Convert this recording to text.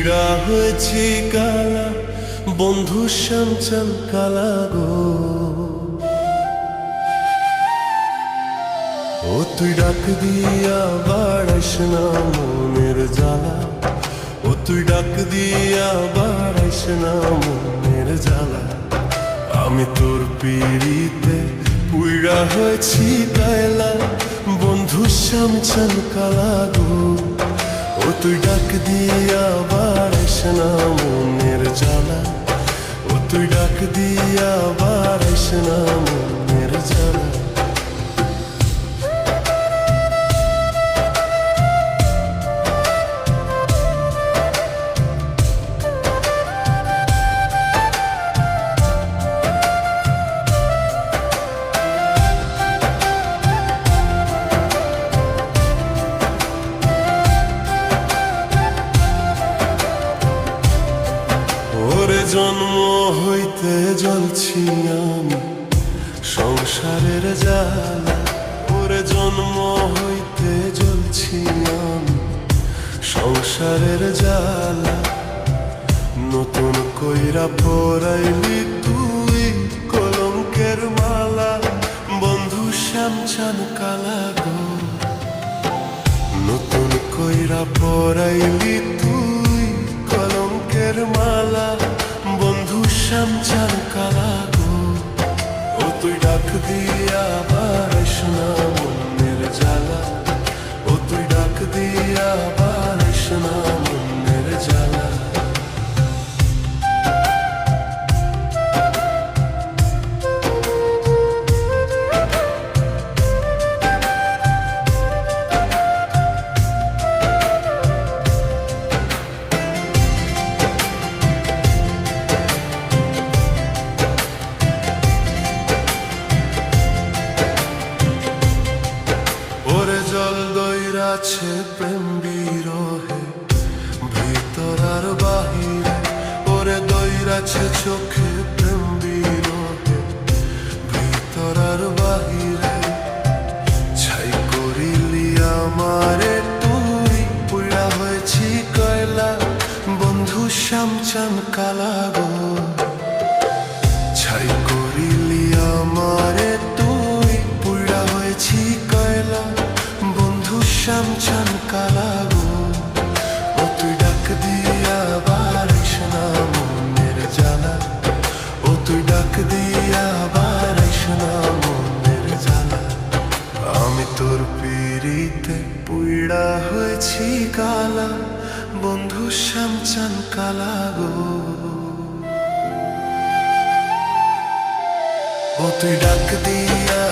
পীড়া হয়েছি কালা বন্ধু শ্যামচান কালা গো। ও তুই ডাক দিয়া বাড়াইস না মনের জ্বালা, ও তুই ডাক দিয়া বাড়াইস না মনের জ্বালা। আমি তোর পিড়িতে পুইড়া হয়েছি কায়লা বন্ধু শ্যামচান কালা গো। ও তুই ডাক দিয়া বাড়াইস না মনের জ্বালা, ও তুই ডাক দিয়া বাড়াইস না মনের জ্বালা। ওরে জন্ম হইতে জ্বলছি আমি সংসারের জ্বালা, ওরে জন্ম হইতে জ্বলছি আমি সংসারের জ্বালা। নতুন কইরা পরাইলি তুই কলঙ্কের মালা বন্ধু শ্যামচান কালা গো। নতুন কইরা পরাইলি তুই কলঙ্কের মালা বন্ধু শ্যামচান কালা গো। ও তুই ডাক দিয়া বাড়াইস না মনের জ্বালা, ও তুই ডাক দিয়া বাড়াইস না মনের জ্বালা। জল দইরাছে প্রেম বিরহে ভিতর আর বাহিরে, ওরে দইরাছে চোখে প্রেম বিরহে ভিতর আর বাহিরে। ছাই করিলি আমারে তুই পুইড়া হয়েছি কয়লা বন্ধু শ্যামচান কালা গো। ছাই করিলি আমারে তুই পুইড়া হয়েছি কয়লা বন্ধু শ্যামচান কালা গো। ও তুই ডাক দিয়া বাড়াইস না মনের জ্বালা, ও তুই ডাক দিয়া বাড়াইস না মনের জ্বালা। আমি তোর পিড়িতে পুইড়া হয়েছি কালা বন্ধু শ্যামচান কালা গো। ও তুই ডাক দিয়া